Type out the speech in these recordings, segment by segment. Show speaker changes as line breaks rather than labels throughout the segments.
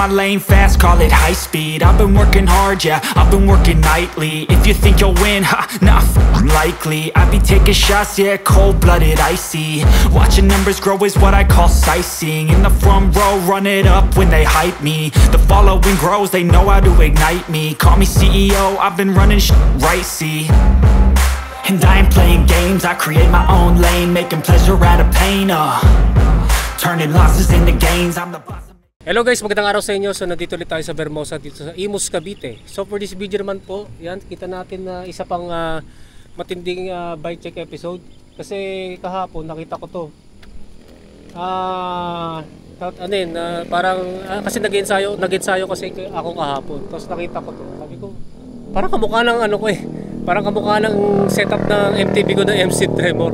my lane fast, call it high speed. I've been working hard, yeah, I've been working nightly. If you think you'll win, ha, nah, likely. I be taking shots, yeah, cold-blooded, icy. Watching numbers grow is what I call sightseeing. In the front row, run it up when they hype me. The following grows, they know how to ignite me. Call me CEO, I've been running right, see. And I ain't playing games, I create my own lane, making pleasure out of pain, turning losses into gains, I'm the boss.
Hello guys, magandang araw sa inyo. So nandito ulit tayo sa Vermosa, dito sa Imus, Cavite. So for this video naman po, yan, kita natin na isa pang matinding bike check episode. Kasi kahapon nakita ko to. Kasi nag-ensayo kasi ako kahapon. Tapos nakita ko to. Sabi ko, parang kamukha ng parang kamukha ng setup ng MTB ko na MC Tremor.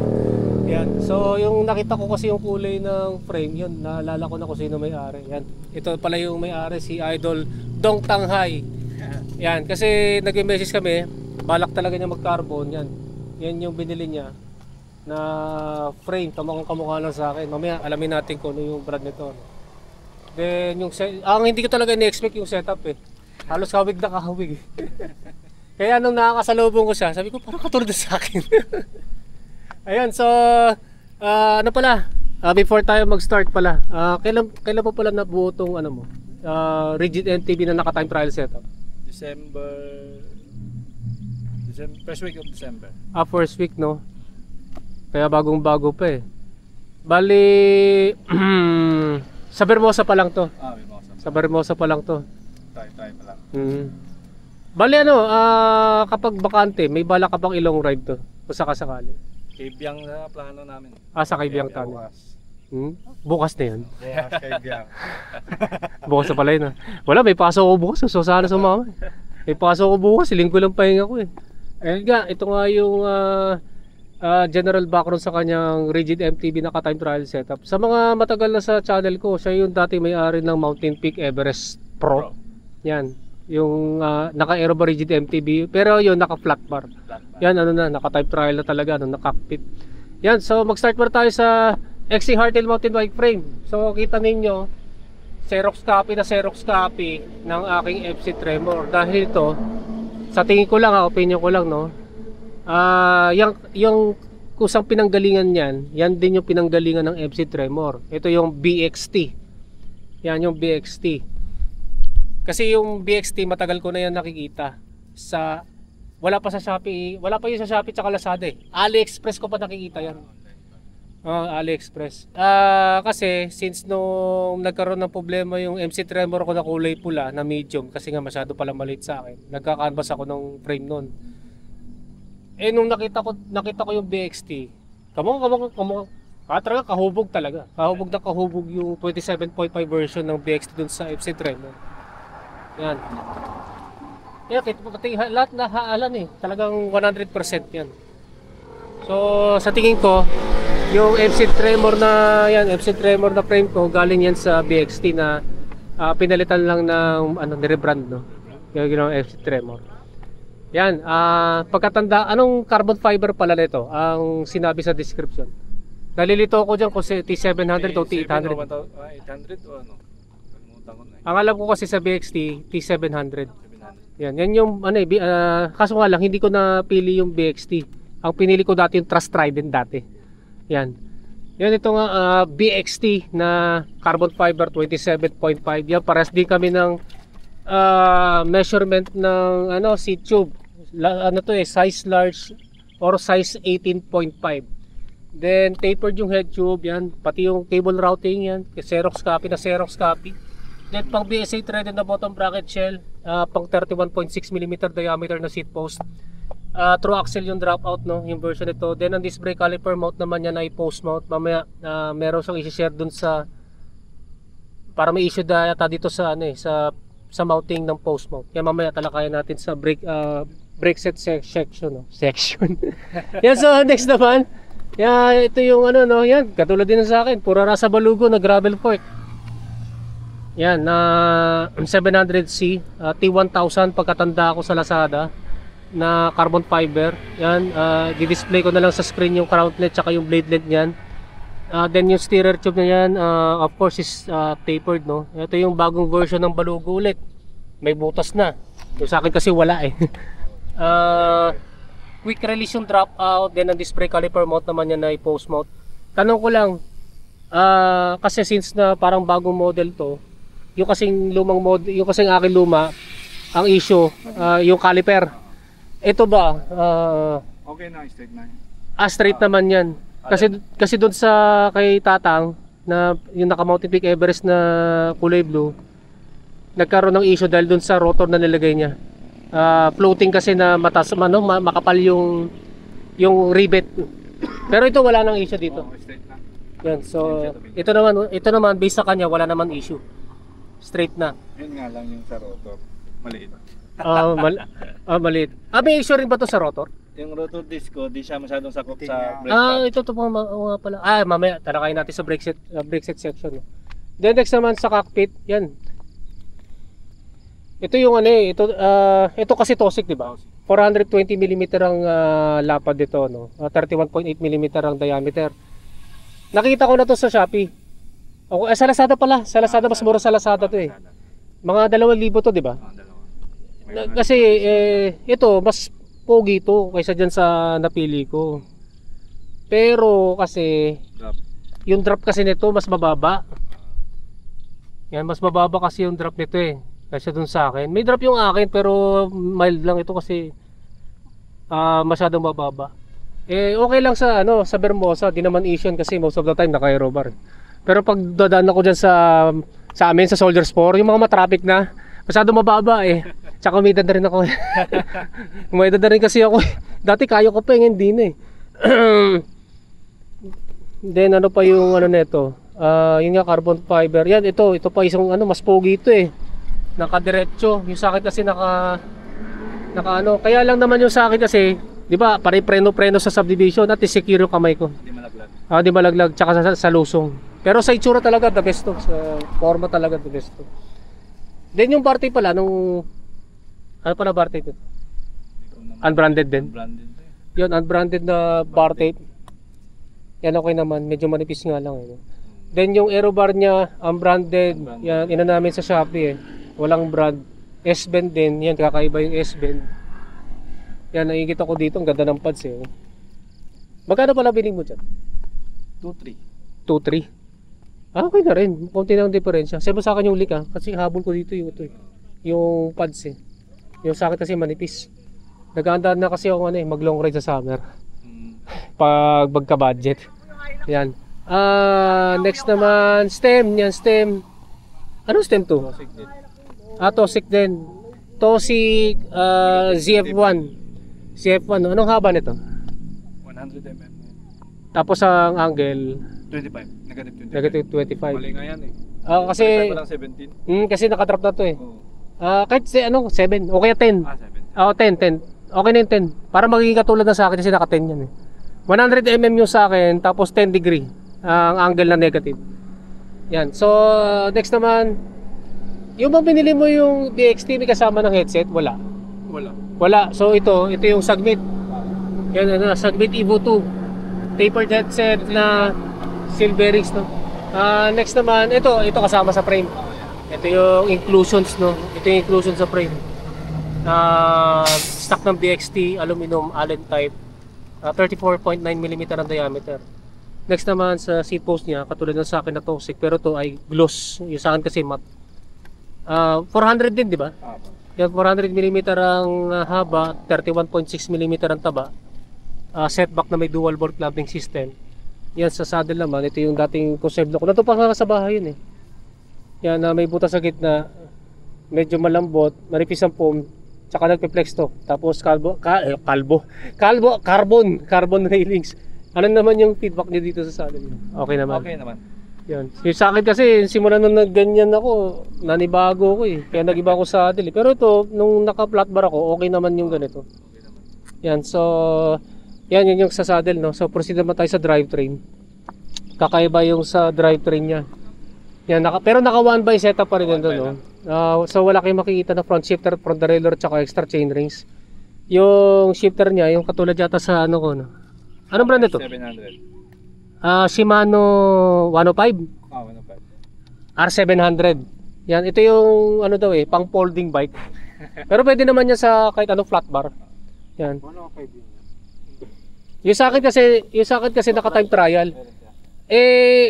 Yan. So yung nakita ko kasi yung kulay ng frame, yun, naalala ko na kung sino may-ari. Yan. Ito pala yung may-ari, si Idol Dong Tanghai. Yan, kasi nag-message kami, balak talaga niya mag-carbon. Yan. Yan yung binili niya na frame, kamukha lang sa akin. Mamaya alamin natin kung ano yung brand nito. Then yung hindi ko talaga ni-expect yung setup eh. Halos kahawig na kahawig. Kaya nung nakakasalubong ko siya, sabi ko parang katulad sa akin. Ayun, so before tayo mag-start pala, kailan po pala nabuo tong rigid MTB na naka-time trial setup?
December, first week of December.
First week, no? Kaya bagong-bago pa eh. Bali, sa Vermosa pa lang to.
Vermosa.
Sa Vermosa pa lang to.
Tayo pa lang.
Bali kapag bakante, may bala ka bang ilong ride to? O sakasakali?
Kaibiyang na plano namin.
Sa Kaibiyang tayo. Bukas na yun.
Bukas, Kaibiyang.
Bukas na pala yun. Wala, may pasok ko bukas. So sana sumama. May pasok ko bukas. Linggo lang pahinga ko eh. Ito nga yung general background sa kanyang rigid MTB naka-time trial setup. Sa mga matagal na sa channel ko, siya yung dati may-ari ng Mountain Peak Everest Pro. Yan. Yung naka-aero bar rigid MTB, pero yun naka-flat bar. Yan naka-type trial na talaga, naka-cockpit. Yan, so mag-start muna tayo sa XC Hardtail mountain bike frame. So kita ninyo, Xerox copy ng aking FC Tremor. Dahil ito, sa tingin ko lang, opinion ko lang, no. Yung kusang pinanggalingan niyan, yan din yung pinanggalingan ng FC Tremor. Ito yung BXT. Yan yung BXT. Kasi yung BXT matagal ko na yan nakikita wala pa sa Shopee, wala pa yun sa Shopee tsaka Lazada eh. AliExpress ko pa nakikita yan. AliExpress. Kasi since nung nagkaroon ng problema yung MC Tremor ko na kulay pula na medium, kasi nga masyado pala maliit sa akin, nagka-canvas ako ng frame nun. Nung nakita ko yung BXT, talaga kahubog talaga. Kahubog yung 27.5 version ng BXT dun sa FC Tremor. Yan. Pati lahat na haalan eh. Talagang 100% yan. So sa tingin ko, yung MC Tremor na frame ko, galing yan sa BXT na pinalitan lang ng ni-rebrand, no. Yung ginawang MC Tremor. Yan, pagkatanda, anong carbon fiber pala nito ang sinabi sa description? Nalilito ako diyan kung T700 o T800.
800 o ano?
Ang alam ko kasi sa BXT, T700. Yan yung kaso nga lang hindi ko napili yung BXT. Ang pinili ko dati yung Trust Trident dati. Yan ito nga BXT na carbon fiber 27.5. Yan, pares din kami ng measurement ng seat tube. Size large or size 18.5. Then tapered yung head tube, yan, pati yung cable routing yan, Xerox copy. Then pang BSA threaded na bottom bracket shell, pang 31.6mm diameter na seat post. Through axle yung dropout, no, yung version nito. Then ang disc brake caliper mount naman yan ay post mount. Mamaya meron siyang i-share dun para may issue data dito sa sa mounting ng post mount. Kaya mamaya talakayan natin sa brake set section. Yan, so next naman. Ito yung yan, katulad din sa akin, pura rasa balugo na gravel fork. Yan, 700C, T1000 pagkatanda ko sa Lazada na carbon fiber. Yan, di-display ko na lang sa screen yung crown plate tsaka yung blade length niyan. Then yung steerer tube na yan, of course is tapered, no. Ito yung bagong version ng balugo ulit. May butas na. Yung sa akin kasi wala eh. Quick release yung drop out, then ang disc brake caliper mount naman yan na i-post mount. Tanong ko lang, kasi since na parang bagong model to, yung kasing lumang model, yung kasing akin luma, ang issue, yung caliper. Ito ba,
Okay na, straight na.
straight naman yan. Kasi doon sa kay Tatang, na yung naka-Mountain Peak Everest na kulay blue, nagkaroon ng issue dahil doon sa rotor na nilagay niya. Floating kasi na matas, makapal yung rivet. Pero ito wala nang issue dito.
Straight na.
Yan, so ito naman based sa kanya wala naman issue. Straight na.
Yun nga lang yung sa rotor. Maliit.
Maliit. May issue rin ba to sa rotor?
Yung rotor disc ko, di siya masyadong sakop sa brake pad.
Ito to nga pala. Mamaya talakayin natin sa brake set section. Then next naman sa cockpit, yan. Ito yung ito kasi Tosic, di ba? 420 mm ang lapad dito, no. 31.8 mm ang diameter. Nakita ko na to sa Shopee. Sa Lazada pala. Sa Lazada, mas mura sa Lazada to eh. Mga 2,000 to, di ba? Kasi ito mas pogi to kaysa dyan sa napili ko. Pero kasi yung drop kasi nito mas mababa. Yan, mas mababa kasi yung drop nito eh. Kasi dun sa akin. May drop yung akin pero mild lang ito kasi masyadong mababa. Okay lang sa sa Vermosa, di naman issue kasi most of the time naka-aero bar. Pero pag dadaan ako diyan sa amin sa Soldiers 4, yung mga matraffic na, masyadong mababa eh. Tsaka may edad na rin ako. May edad na rin kasi ako. Dati kaya ko pa hindi na eh. Then ano pa yung nito? Yun nga, carbon fiber. Yan, ito pa isang mas pogi ito eh. Naka-diretso. Yung sa akin kasi naka kaya lang naman yung sa akin kasi, di ba, pare preno sa subdivision at secure yung kamay ko.
Hindi malaglag.
Di malaglag, tsaka sa lusong. Pero sa itsura talaga the best to. Sa forma talaga the best to. Then yung party pala nung ano pa na bar tape? Unbranded din.
Unbranded.
Yun, unbranded na bar tape. Yan okay naman, medyo manipis nga lang eh. Then yung aero bar niya, unbranded. Yan, ina namin sa Shopee eh. Walang brand. S-bend din, yan kakaiba yung S-bend. Yan, nakikita ko dito, ang ganda ng pads eh. Magkano pala biling mo dyan?
2.3.
2.3. Okay na rin, konti lang diferensya. Sabi mo sa akin yung leak kasi habol ko dito yung yung pads eh. Yung sa akin kasi manipis. Nag-aandaan na kasi ako mag long ride sa summer. Pag magka-budget. Yan. Next naman, stem. Yan, stem. Anong stem to?
Tosic din.
Tosic din. Tosic ZF1. ZF1. Anong haba nito?
100 mm.
Tapos ang angle?
25.
Negative 25.
Mali nga yan eh.
Kasi
lang 17.
kasi nakadrop na to eh. Kahit 7. O kaya 10.
7.
10. Okay na yung 10. Para magiging katulad na sa akin kasi naka 10 yan eh. 100 mm yung sa akin, tapos 10 degree ang angle na negative. Yan. So, next naman, yung bang binili mo yung DXT may kasama ng headset? Wala. Wala. So, ito yung Sagmit. Yan, Sagmit Evo 2. Tapered headset na Silverix, no? Next naman, ito kasama sa frame. Ito yung inclusions, no? Ito yung inclusion sa frame. Stock ng DXT, aluminum, Allen type. 34.9 mm ang diameter. Next naman sa seat post niya, katulad ng sa akin na Tosic, pero to ay gloss. Yung sa akin kasi matte. 400 din, di ba? Yan, 400 mm ang haba, 31.6 mm ang taba. Setback na may dual bolt clamping system. Yan sa saddle naman, ito yung dating conserve ko. Nato pa nga sa bahay yun eh. Yan, may butas sa gitna. Medyo malambot, manipis ang foam. Tsaka nagpe-flex to. Tapos carbon railings. Ano naman yung feedback niya dito sa saddle? Okay naman.
Okay naman.
Yan. Yung sa akin kasi, simula nung nagganyan ako, nanibago ko eh. Kaya nag-iba ako sa saddle. Pero ito, nung naka-flat bar ako, okay naman yung ganito. Yan, so yan yung sa saddle, no? So proceed naman tayo sa drivetrain. Kakaiba yung sa drivetrain niya. Yan, pero naka 1x setup pa rin doon, no? So wala kayong makikita na front shifter, front derailleur, tsaka extra chain rings. Yung shifter niya, yung katulad yata sa ano ko, no? Anong brand ito?
700.
Shimano 105
105.
R700. Yan, ito yung ano daw pang folding bike. Pero pwede naman yan sa kahit anong flat bar. Yan.
105 yun.
Yung sa akin kasi naka-time trial.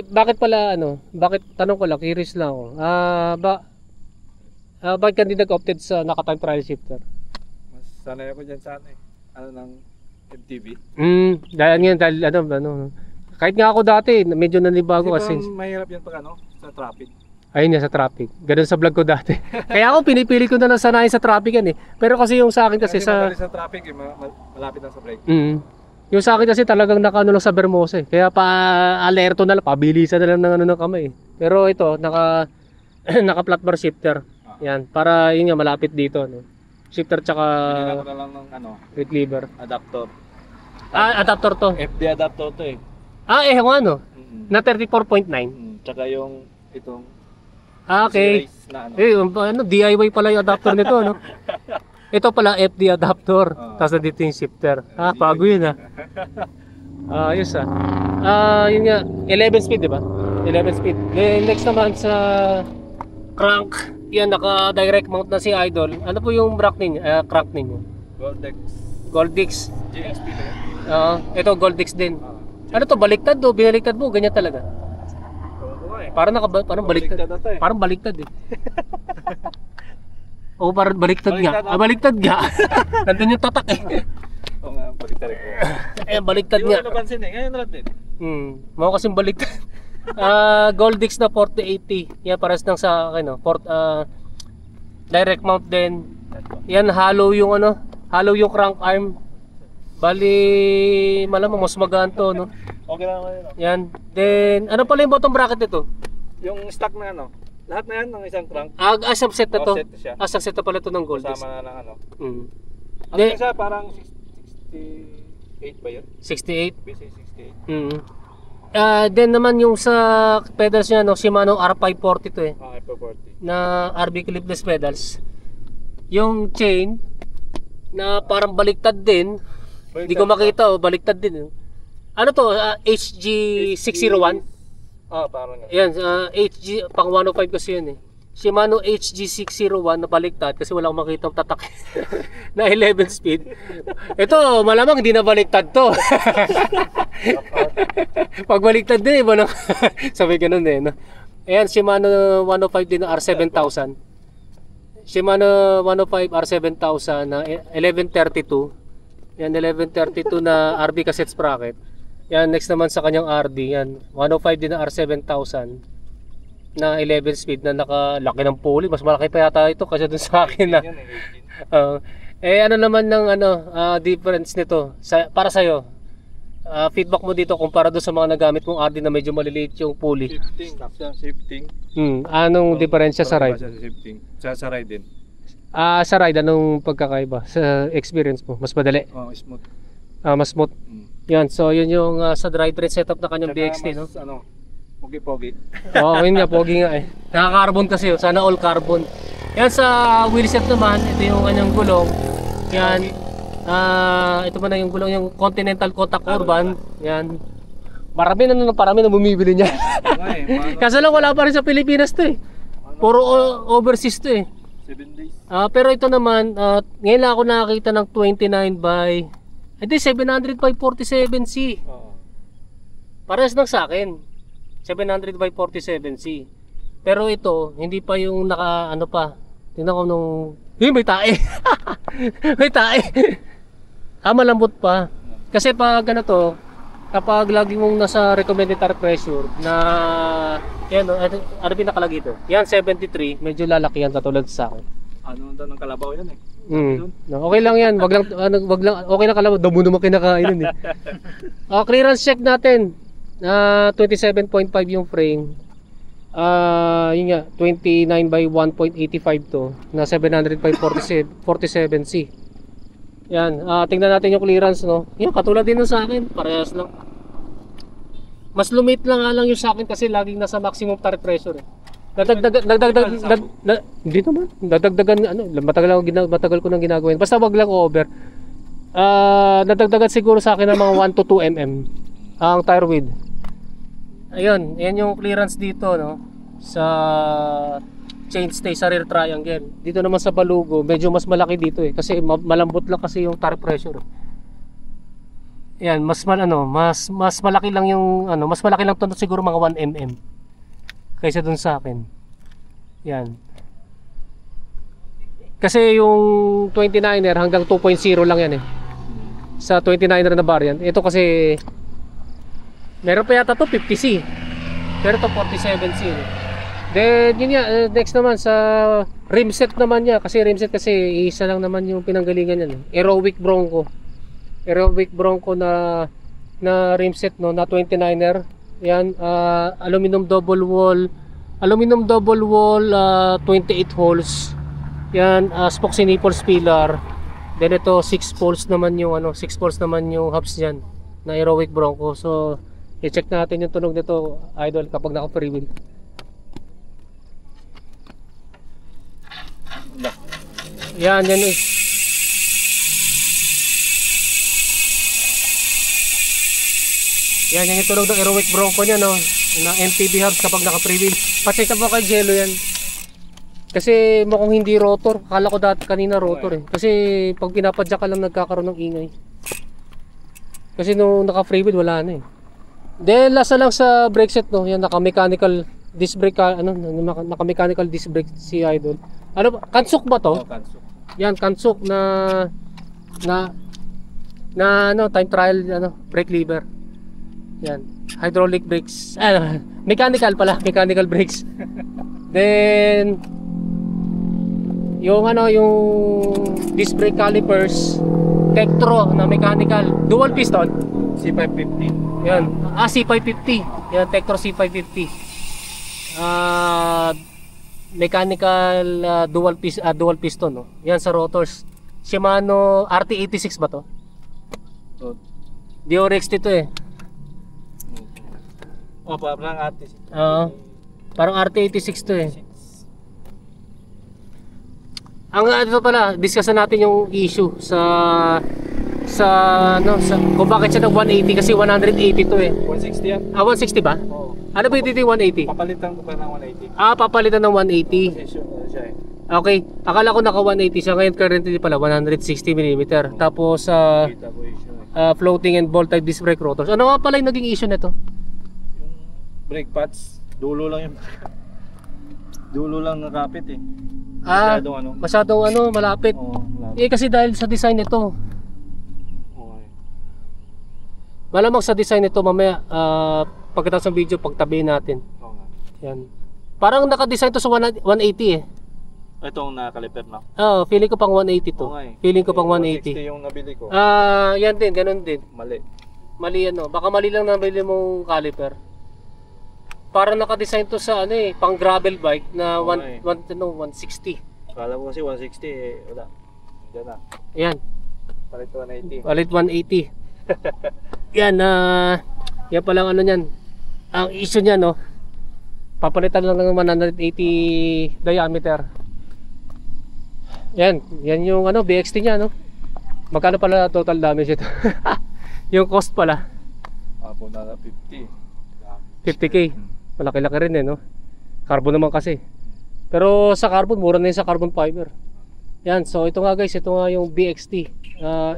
Bakit pala bakit tanong ko lang, curious lang ako. Bakit ka hindi nag-opted sa naka-time trial shifter?
Mas sanay ako dyan sa ng MTV.
Dahil kahit nga ako dati, medyo nanibago kasi.
Mahirap yan pag sa traffic.
Ayun nga sa traffic. Ganun sa vlog ko dati. Kaya ako pinipili ko na lang sanayin sa traffic yan Pero kasi yung sa akin kasi
sa traffic malapit na sa brake.
Yung sa akin kasi talagang naka lang sa Vermosa Kaya pa-alerto na lang, pabilisan na lang ng kamay. Pero ito, naka flat bar shifter. Yan, para yun nga malapit dito Shifter tsaka
Pinila ko na lang ng
with lever.
adapter.
Adapter to.
FD adapter to
Na 34.9.
Tsaka yung itong
Okay.
series na
DIY pala yung adapter nito Ito pala FD adapter. Tapos nandito yung shifter. Bago yun Ayos yun nga, 11 speed, di ba? 11 speed. Then next naman sa crank, yan naka-direct mount na si Idol. Ano po yung crank ninyo? Goldix.
GXP na yan.
Ito Goldix din. Ano to, baliktad o binaliktad mo? Ganyan talaga. Parang baliktad. Parang baliktad parang baliktad nga. Baliktad nga. Nandun yung tatak
Oo nga, baliktad ko.
Baliktad nga.
Hindi mo napansin ngayon lang din.
Mukha kasing baliktad. Goldix na 4080. Yan pares lang sa akin direct mount din. Yan hollow yung hollow yung crank arm. Bali malamang mas magaan to
Okay lang yun.
Yan. Then ano pala yung bottom bracket nito?
Yung stock na lahat na yan ng isang crank.
Asang set na to.
Set na siya.
Asang set na pala to ng Goldix.
Kasama na ng
Hindi.
Siya parang 68 ba yun?
68.
Basic 68.
Then naman yung sa pedals niya Shimano R540 to
F40.
na RB clipless pedals. Yung chain na parang baliktad din. Hindi ko makita baliktad din. Ano to? HG601?
Parang
yan. HG pang 105 kasi yun Shimano HG601 na baliktad kasi wala akong makita tatak na 11 speed. Ito malamang hindi na baliktad to. Pag baliktad din iba sabi ganun Ayan, Shimano 105 din na R7000. Shimano 105 R7000 na 1132. Yan 1132 na RB cassette sprocket. Yan next naman sa kanyang RD yan 105 din na R7000 na 11 speed na nakalaki ng pulley. Mas malaki pa yata ito kasi dun sa akin ano naman ng difference nito para sa'yo? Feedback mo dito kumpara doon sa mga nagamit mong RD na medyo maliliit yung pulley.
Shifting.
Anong diferensya sa ride?
Sa ride din.
Sa ride anong pagkakaiba sa experience mo? Mas madali?
Smooth.
Mas smooth. Yan, so yun yung sa ride train setup na kanyang BXT
Pogi-pogi.
Yun nga, pogi nga Naka-carbon kasi sana all carbon. Yan sa wheelset naman, ito yung kanyang gulong. Yan. Ito pa na yung gulong, yung Continental Kotak Urban. Yan. Parami na bumibili niya. Kaso lang wala pa rin sa Pilipinas to Puro overseas to
7 days.
Pero ito naman, ngayon lang ako nakakita ng 29 by 700 by 47C. Parehas lang sa akin. 700 by 47C. Pero ito, hindi pa yung pa. Tingnan ko may tae. May tae. Malambot pa. Kasi pag kapag lagi mong nasa recommended tire pressure na yan ano pinakalagay ito? Yan 73, medyo lalaki yan katulad sa akin.
Ng kalabaw yan
Okay lang yan, wag lang okay na kalabaw, damo naman kinakain yun clearance check natin. 27.5 yung frame. Yun nga, 29 by 1.85 to na 700 by 47C. Yan, tingnan natin yung clearance Yan, katulad din sa akin, parehas lang. Mas lumit lang nga lang yung sa akin kasi laging nasa maximum tire pressure Hindi naman. Dadagdagan matagal ko nang ginagawa. Basta wag lang over. Nadagdagan siguro sa akin ng mga 1 to 2 mm ang tire width. Ayun, yan yung clearance dito, no? Sa chainstay sa rear triangle. Dito naman sa balugo, medyo mas malaki dito eh. Kasi malambot lang kasi yung tire pressure. Yan, mas malaki lang yung mas malaki lang to siguro mga 1 mm kaysa dun sa akin. Yan. Kasi yung 29er hanggang 2.0 lang yan eh. Sa 29er na variant. Ito kasi meron pa yata to 50C. Pero to 47C. Then yun nga, next naman sa rim set naman niya. Kasi rim set kasi isa lang naman yung pinanggalingan niya. Aerowick Bronco. Aerowick Bronco na rim set, no, na 29er. Yan, aluminum double wall 28 holes. Yan, spokes and nipples pillar. Then ito 6 poles naman yung 6 poles naman yung hubs niyan na Aerowick Bronco. So i-check natin yung tunog nito, idol, kapag naka-free wheel. Yan is yan yung tunog ng Aerowick Bronco niya, no, na MTB hubs kapag naka-free wheel. Pa-check up mo kay Jello yan. Kasi mukhang hindi rotor. Akala ko dati kanina rotor eh. Kasi pag pinapadyak ka lang nagkakaroon ng ingay. Kasi nung naka-free wheel wala na eh. Then last na lang sa brake set, no. Yan, naka-mechanical disc brake, naka-mechanical disc brake si idol. Ano ba? Kansuk ba to?
Oh, Kansuk.
Yan, Kansuk na time trial brake lever. Yan, hydraulic brakes. Mechanical pala, mechanical brakes. Then yung disc brake calipers Tektro na mechanical, dual piston
C550.
yan, C550 yan, Tektro C550 mechanical dual piston, no? Yan sa rotors Shimano RT86 ba to?
So,
Diorex dito eh.
parang artist.
Parang RT86 to eh. Ang ito pala, discussan natin yung issue sa kung bakit siya ng 180 kasi 180 to eh.
160 yan?
160 ba?
Oo.
Ano ba dito yung 180?
Papalitan ko pa ng 180.
Papalitan ng 180.
Kasi sure na siya eh.
Okay, akala ko naka 180 siya, ngayon currently pala 160mm. Tapos
Kita ko issue eh.
floating and ball type disc brake rotors. Ano nga pala yung naging issue nito?
Yung brake pads, dulo lang yung dulo lang nakapit eh.
Masyadong malapit.
Oo, malapit.
Eh kasi dahil sa design nito.
Okay.
Malamang sa design nito mamaya pagkatapos ng video pagtabihin natin.
Oo nga.
Yan. Parang naka-design to sa 180 eh.
Itong nakaliper na.
Feeling ko pang 180 to.
Oo nga eh.
Feeling ko pang
160
180.
yung nabili ko.
Yan din, ganun din.
Mali.
Mali baka mali lang nabili mong caliper. Parang naka-design to sa pang gravel bike na 160.
Akala ko kasi 160 eh, wala. Diyan na.
Ayan.
Palit 180.
Palit 180. Yan, yan palang niyan. Ang issue niya, no, papalitan lang ng 180 diameter. Yan yung BXT niya, no. Magkano pala total damage ito? Yung cost pala.
Abo na 50.
50k. Malaki-laki rin no. Carbon naman kasi. Pero sa carbon, mura na yun sa carbon fiber. Yan, so ito nga guys, ito nga yung BXT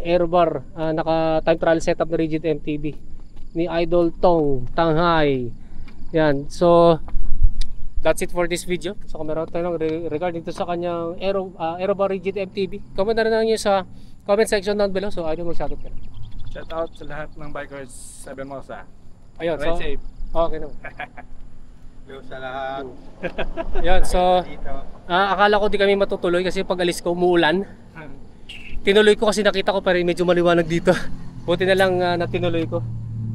air bar, naka time trial setup na rigid MTB ni Idol Tong Tanghai. Yan, so that's it for this video. So kung meron tayo regarding to sa kanyang aero bar rigid MTB, comment na rin lang nyo sa comment section down below. So Idol, mag-shoutout ka.
Shout out sa lahat ng bikers 7 miles
Ayun,
Ride
so
safe.
okay naman.
Hello sa lahat.
Yan, so akala ko di kami matutuloy kasi pag alis ko umuulan. Tinuloy ko kasi nakita ko pero medyo maliwanag dito. Buti na lang na tinuloy ko.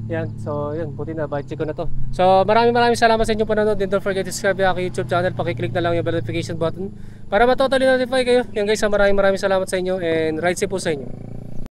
Yan, so yan, buti na, bike check ko na to. So maraming salamat sa inyong panonood. And don't forget to subscribe sa aking YouTube channel. Pakiclick na lang yung bell notification button para matotally notify kayo. Yan guys, maraming salamat sa inyo and ride safe po sa inyo.